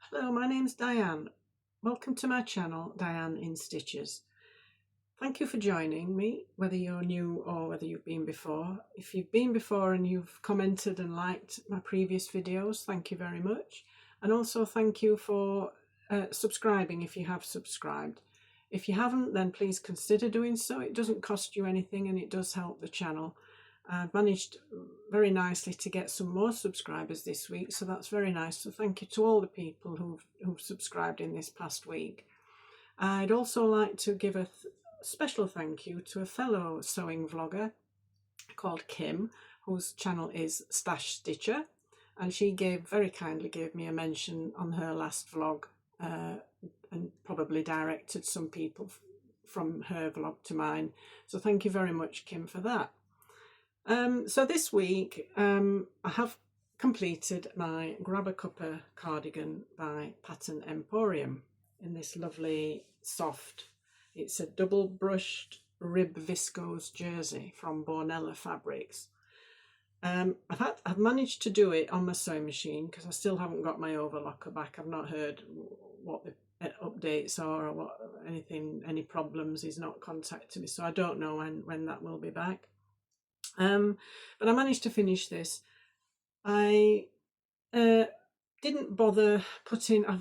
Hello, my name's Diane. Welcome to my channel, Diane in Stitches. Thank you for joining me, whether you're new or whether you've been before. If you've been before and you've commented and liked my previous videos, thank you very much. And also thank you for subscribing if you have subscribed. If you haven't, then please consider doing so. It doesn't cost you anything and it does help the channel. I've managed very nicely to get some more subscribers this week, so that's very nice. So thank you to all the people who've subscribed in this past week. I'd also like to give a special thank you to a fellow sewing vlogger called Kim, whose channel is Stash Stitcher, and she very kindly gave me a mention on her last vlog and probably directed some people from her vlog to mine. So thank you very much, Kim, for that. So this week I have completed my Grab a Cuppa Cardigan by Pattern Emporium in this lovely soft, it's a double brushed rib viscose jersey from Bornella Fabrics. I've managed to do it on my sewing machine because I still haven't got my overlocker back. I've not heard what the updates are or what any problems. He's not contacted me, so I don't know when that will be back. But I managed to finish this. I didn't bother putting, I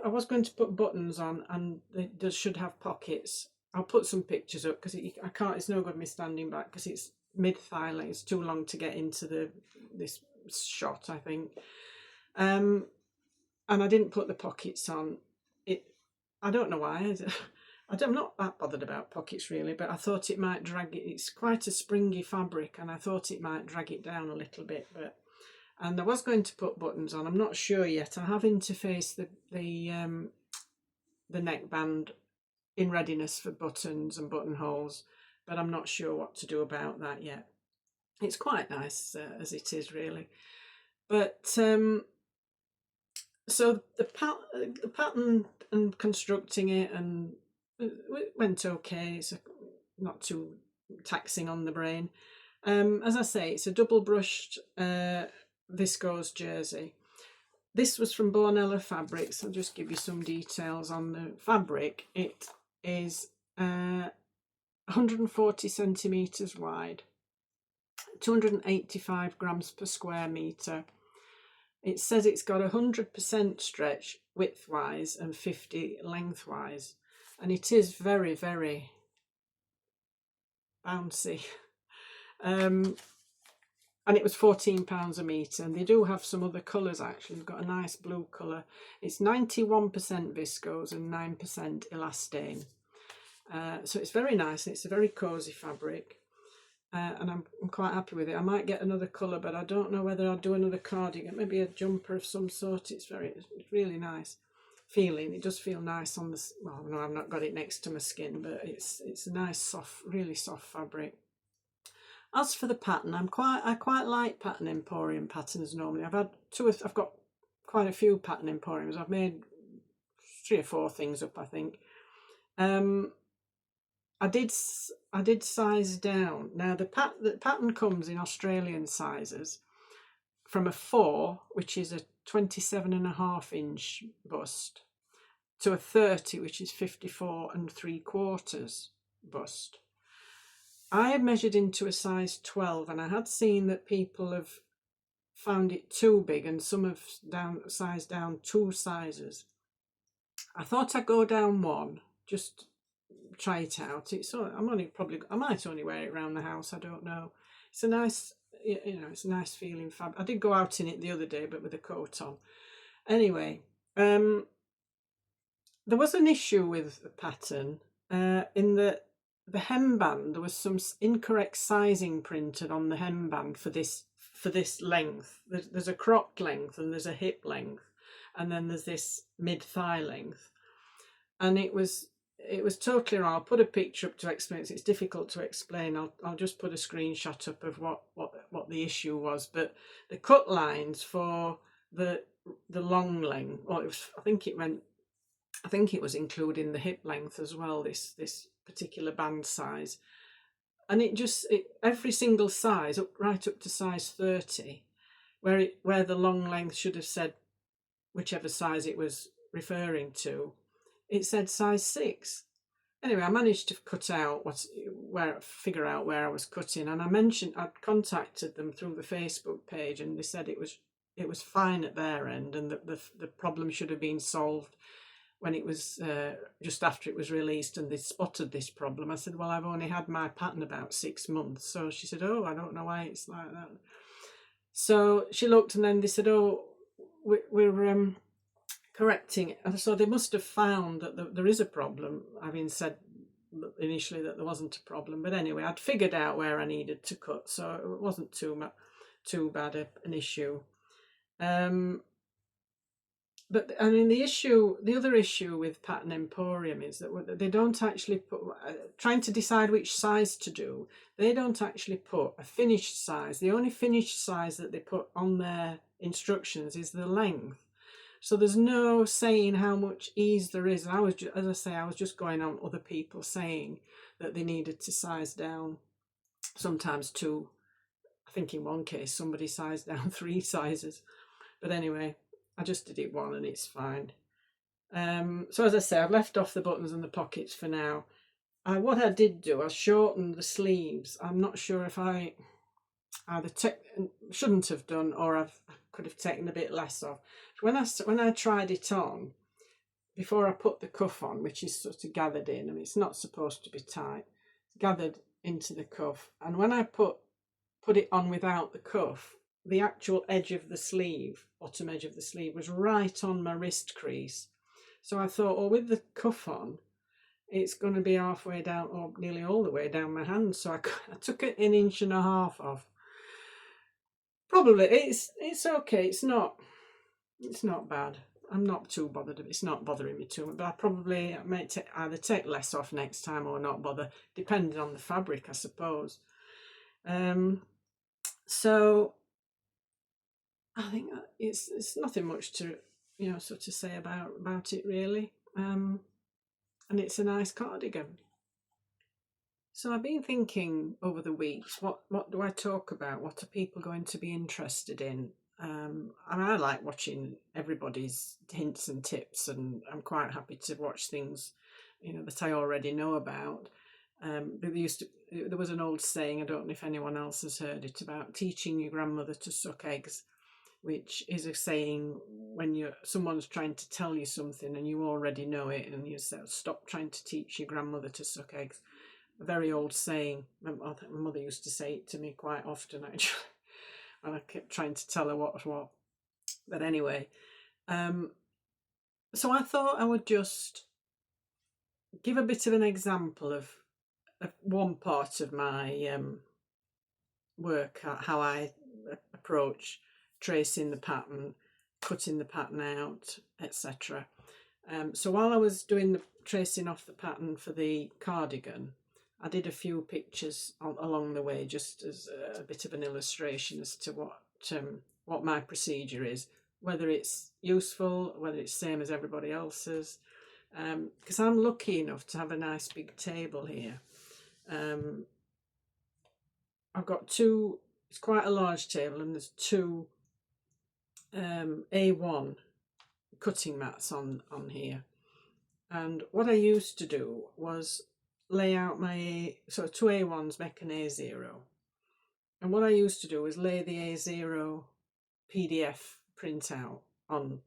was going to put buttons on and they should have pockets. I'll put some pictures up because I can't, it's no good me standing back because it's mid-thigh length, it's too long to get into this shot, I think. And I didn't put the pockets on. I don't know why. I'm not that bothered about pockets really, but I thought it might drag it. It's quite a springy fabric and I thought it might drag it down a little bit. And I was going to put buttons on. I'm not sure yet. I have interfaced the neckband in readiness for buttons and buttonholes, but I'm not sure what to do about that yet. It's quite nice as it is really. But so the pattern and constructing it and it went okay. It's not too taxing on the brain. As I say, it's a double brushed viscose jersey. This was from Bornella Fabrics. I'll just give you some details on the fabric. It is 140 centimetres wide, 285 grams per square metre. It says it's got 100% stretch widthwise and 50 lengthwise. And it is very, very bouncy. And it was £14 a metre. And they do have some other colours actually. They've got a nice blue colour. It's 91% viscose and 9% elastane. So it's very nice and it's a very cosy fabric. And I'm quite happy with it. I might get another colour, but I don't know whether I'll do another cardigan, maybe a jumper of some sort. It's really nice feeling. It does feel nice on the, well, no, I've not got it next to my skin, but it's a nice soft, really soft fabric. As for the pattern, I quite like Pattern Emporium patterns normally. I've got quite a few Pattern Emporiums. I've made 3 or 4 things up, I think. I did size down. Now the pattern comes in Australian sizes, from a 4, which is a 27.5-inch bust, to a 30, which is 54 3/4 bust. I had measured into a size 12, and I had seen that people have found it too big, and some have sized down 2 sizes. I thought I'd go down 1, just try it out. I might only wear it around the house. I don't know. It's a nice, it's a nice feeling fabric. I did go out in it the other day, but with a coat on. Anyway, there was an issue with the pattern in that the hemband, there was some incorrect sizing printed on the hemband for this length. There's a cropped length and there's a hip length, and then there's this mid-thigh length, and it was totally wrong. I'll put a picture up to explain it. It's difficult to explain. I'll just put a screenshot up of what the issue was. But the cut lines for the long length, well, I think it was including the hip length as well, this particular band size. And every single size, right up to size 30, where the long length should have said whichever size it was referring to, it said size 6. Anyway, I managed to figure out where I was cutting, and I'd contacted them through the Facebook page, and they said it was fine at their end, and that the problem should have been solved when it was just after it was released, and they spotted this problem. I said, well, I've only had my pattern about 6 months. So she said, oh, I don't know why it's like that. So she looked, and then they said, oh, we're correcting it. And so they must have found that there is a problem, having said initially that there wasn't a problem. But anyway, I'd figured out where I needed to cut, so it wasn't too bad an issue. But I mean, the other issue with Pattern Emporium is that they don't actually put, trying to decide which size to do, they don't actually put a finished size. The only finished size that they put on their instructions is the length. So there's no saying how much ease there is. And as I say, I was just going on other people saying that they needed to size down, sometimes 2. I think in one case somebody sized down 3 sizes. But anyway, I just did it 1 and it's fine. So as I say, I've left off the buttons and the pockets for now. What I did do, I shortened the sleeves. I'm not sure if I either shouldn't have done, or I could have taken a bit less off. When I tried it on, before I put the cuff on, which is sort of gathered in, I mean, it's not supposed to be tight, it's gathered into the cuff. And when I put it on without the cuff, the actual edge of the sleeve, bottom edge of the sleeve, was right on my wrist crease. So I thought, well, with the cuff on, it's going to be halfway down, or nearly all the way down my hand. So I took it 1.5 inches off. Probably it's okay. It's not bad. I'm not too bothered. It's not bothering me too much. But I might either take less off next time or not bother, depending on the fabric, I suppose. So I think it's nothing much to sort of say about it really. And it's a nice cardigan. So I've been thinking over the weeks, what do I talk about? What are people going to be interested in? And I like watching everybody's hints and tips, and I'm quite happy to watch things, that I already know about. There was an old saying, I don't know if anyone else has heard it, about teaching your grandmother to suck eggs, which is a saying when someone's trying to tell you something and you already know it, and you say, stop trying to teach your grandmother to suck eggs. A very old saying. My mother used to say it to me quite often, actually, when I kept trying to tell her what was what. But anyway, so I thought I would just give a bit of an example of one part of my work, how I approach tracing the pattern, cutting the pattern out, etc. So while I was doing the tracing off the pattern for the cardigan, I did a few pictures along the way, just as a bit of an illustration as to what my procedure is, whether it's useful, whether it's same as everybody else's, because I'm lucky enough to have a nice big table here. I've got 2, it's quite a large table, and there's 2 A1 cutting mats on here. And what I used to do was lay out my, so 2 A1s make an A0. And what I used to do was lay the A0 PDF printout on,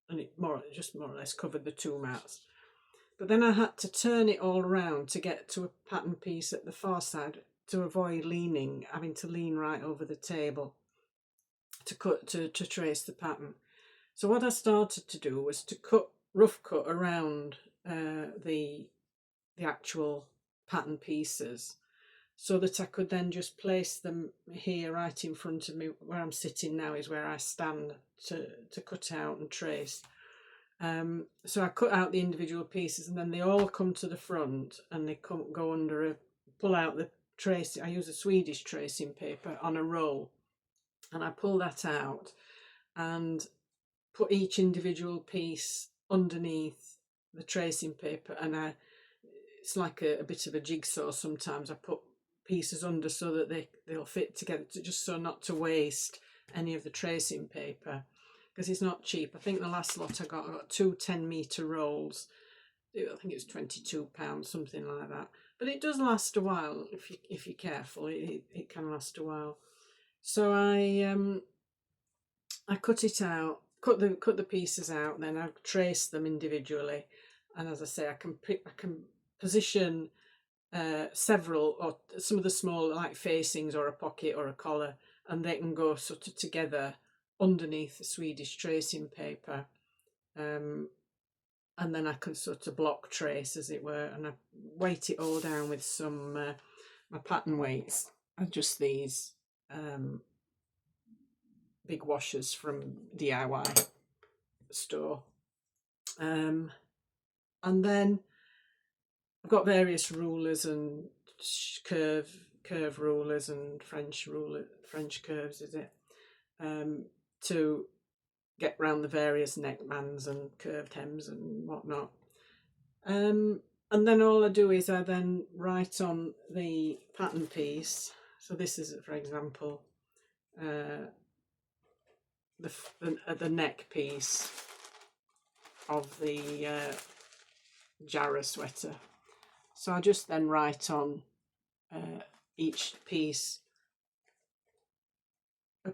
and it just more or less covered the 2 mats. But then I had to turn it all around to get to a pattern piece at the far side to avoid having to lean right over the table to trace the pattern. So what I started to do was to rough cut around the actual pattern pieces, so that I could then just place them here right in front of me. Where I'm sitting now is where I stand to cut out and trace. So I cut out the individual pieces, and then they all come to the front, and they go under pull out the tracing. I use a Swedish tracing paper on a roll, and I pull that out and put each individual piece underneath the tracing paper, and it's like a bit of a jigsaw. Sometimes I put pieces under so that they'll fit together, just so not to waste any of the tracing paper, because it's not cheap. I think the last lot I got 2 10-metre rolls. I think it's £22, something like that. But it does last a while if you're careful. It can last a while. So I cut it out, cut the pieces out, then I traced them individually, and as I say, I can position several, or some of the small, like facings or a pocket or a collar, and they can go sort of together underneath the Swedish tracing paper, and then I can sort of block trace, as it were, and I weight it all down with some my pattern weights are just these big washers from DIY store, and then I've got various rulers and curve rulers and French curves, is it, to get round the various neckbands and curved hems and whatnot. And then all I do is I then write on the pattern piece. So this is, for example, the neck piece of the Jarrah sweater. So I just then write on each piece the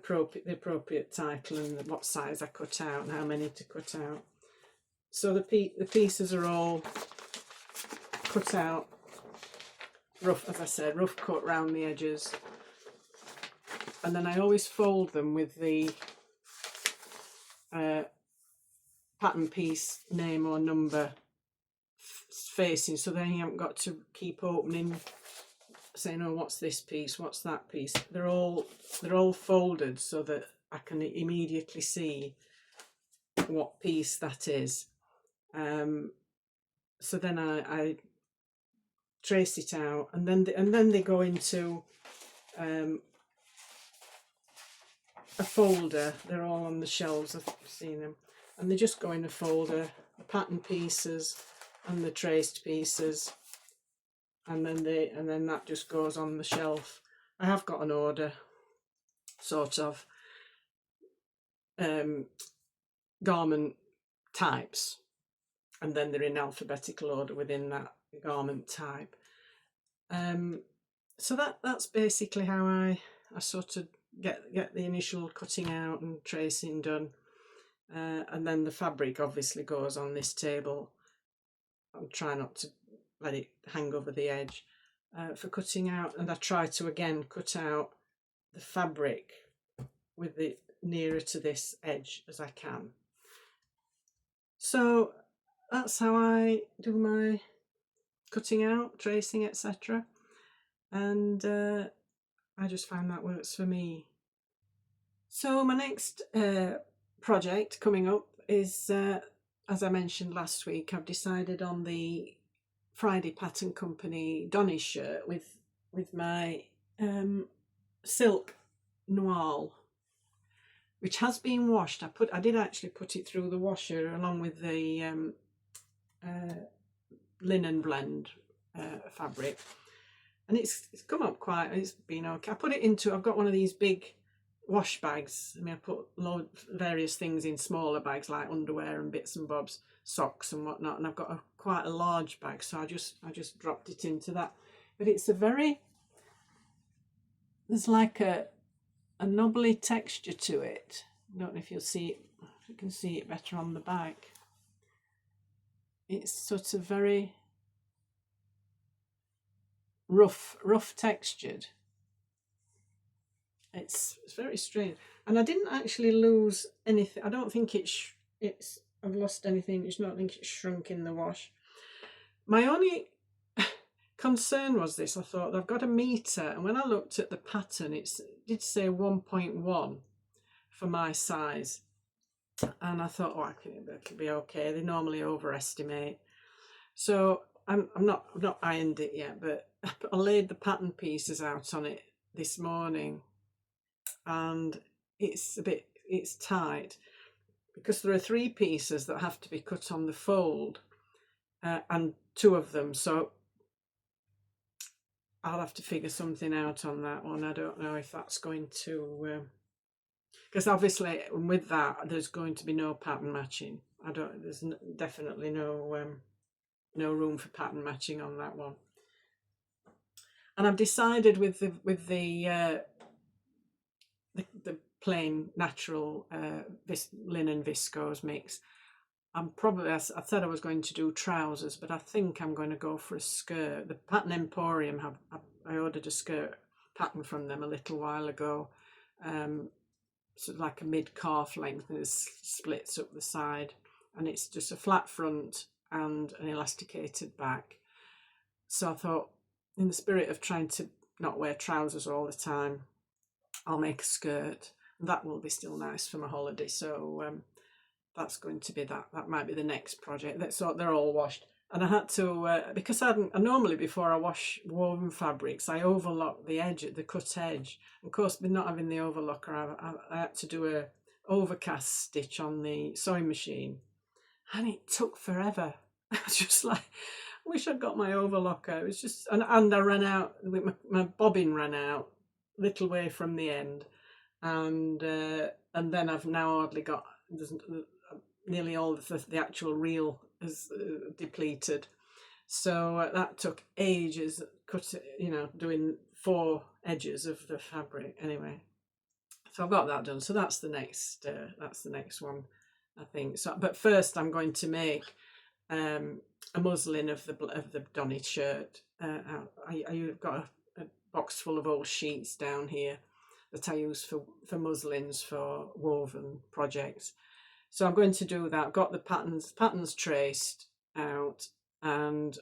appropriate title and what size I cut out and how many to cut out. So the pieces are all cut out rough, as I said, rough cut round the edges, and then I always fold them with the pattern piece name or number facing, so then you haven't got to keep opening saying, oh, what's this piece, what's that piece. They're all folded so that I can immediately see what piece that is. So then I trace it out, and then they go into a folder. They're all on the shelves, I've seen them, and they just go in a folder, the pattern pieces and the traced pieces, and then that just goes on the shelf. I have got an order, sort of, garment types, and then they're in alphabetical order within that garment type. So that's basically how I sort of get the initial cutting out and tracing done, and then the fabric obviously goes on this table. I'll try not to let it hang over the edge for cutting out, and I try to again cut out the fabric with it nearer to this edge as I can. So that's how I do my cutting out, tracing, etc. And I just find that works for me. So my next project coming up is, as I mentioned last week, I've decided on the Friday Pattern Company Donny shirt with my silk noir, which has been washed. I did actually put it through the washer along with the linen blend fabric, and it's come up quite. It's been okay. I put it into. I've got one of these big wash bags. I mean, I put various things in smaller bags like underwear and bits and bobs, socks and whatnot, and I've got quite a large bag, so I just dropped it into that. But it's there's like a knobbly texture to it. I don't know if you'll see it, if you can see it better on the back. It's sort of very rough textured. It's very strange, and I didn't actually lose anything. I don't think I've lost anything. I don't think it's shrunk in the wash. My only concern was this. I thought, I've got a metre, and when I looked at the pattern, it did say 1.1 for my size, and I thought, oh, that'll be okay. They normally overestimate. So I'm not ironed it yet, but I laid the pattern pieces out on it this morning, and it's tight because there are 3 pieces that have to be cut on the fold, and 2 of them, so I'll have to figure something out on that one. I don't know if that's going to because obviously with that there's going to be no pattern matching. There's definitely no room for pattern matching on that one. And I've decided with the plain natural linen viscose mix, I'm probably, I said I was going to do trousers, but I think I'm going to go for a skirt. The Pattern Emporium I ordered a skirt pattern from them a little while ago, sort of like a mid-calf length, and it splits up the side, and it's just a flat front and an elasticated back. So I thought, in the spirit of trying to not wear trousers all the time, I'll make a skirt, and that will be still nice for my holiday. So that's going to be that might be the next project. So they're all washed, and I had to because I normally before I wash woven fabrics I overlock the edge, the cut edge. Of course, with not having the overlocker, I had to do a overcast stitch on the sewing machine, and it took forever. I was just like, I wish I'd got my overlocker. It was just, and I ran out, my bobbin ran out a little way from the end, and then I've now hardly got, nearly all the actual reel is depleted. So that took ages, doing 4 edges of the fabric anyway. So I've got that done. So that's the next one, I think. So, but first I'm going to make a muslin of the Donny Shirt. I've got a box full of old sheets down here that I use for muslins for woven projects. So I'm going to do that. I've got the patterns traced out, and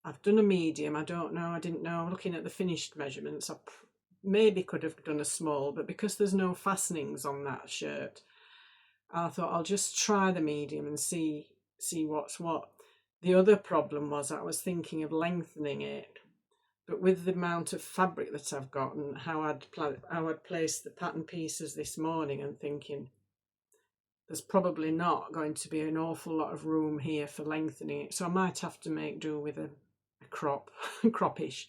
I've done a medium. I didn't know, looking at the finished measurements, I maybe could have done a small, but because there's no fastenings on that shirt, I thought I'll just try the medium and see what's what. The other problem was I was thinking of lengthening it, but with the amount of fabric that I've got and how I'd placed the pattern pieces this morning, and thinking there's probably not going to be an awful lot of room here for lengthening it, so I might have to make do with a cropish.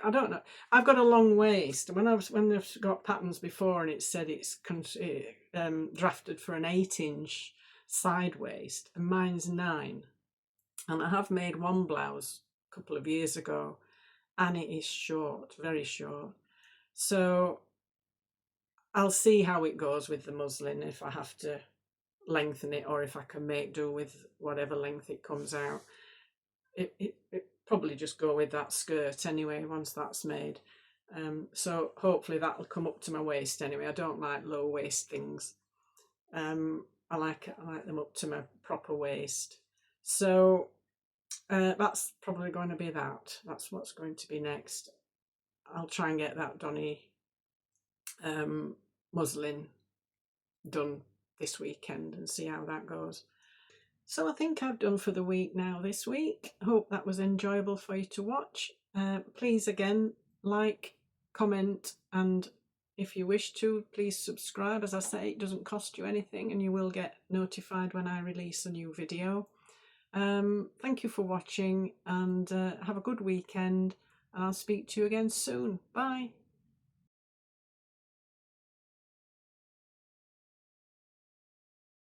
I don't know. I've got a long waist, and when I've got patterns before and it said it's drafted for an 8-inch side waist, and mine's 9, and I have made one blouse a couple of years ago, and it is short, very short. So I'll see how it goes with the muslin, if I have to lengthen it or if I can make do with whatever length it comes out. It probably just go with that skirt anyway once that's made. So hopefully that'll come up to my waist anyway. I don't like low waist things. I like them up to my proper waist. So that's probably going to be that. That's what's going to be next. I'll try and get that Donny muslin done this weekend and see how that goes. So I think I've done for the week now this week. Hope that was enjoyable for you to watch. Please again, like, comment, and if you wish to, please subscribe. As I say, it doesn't cost you anything and you will get notified when I release a new video. Thank you for watching, and have a good weekend, and I'll speak to you again soon. Bye.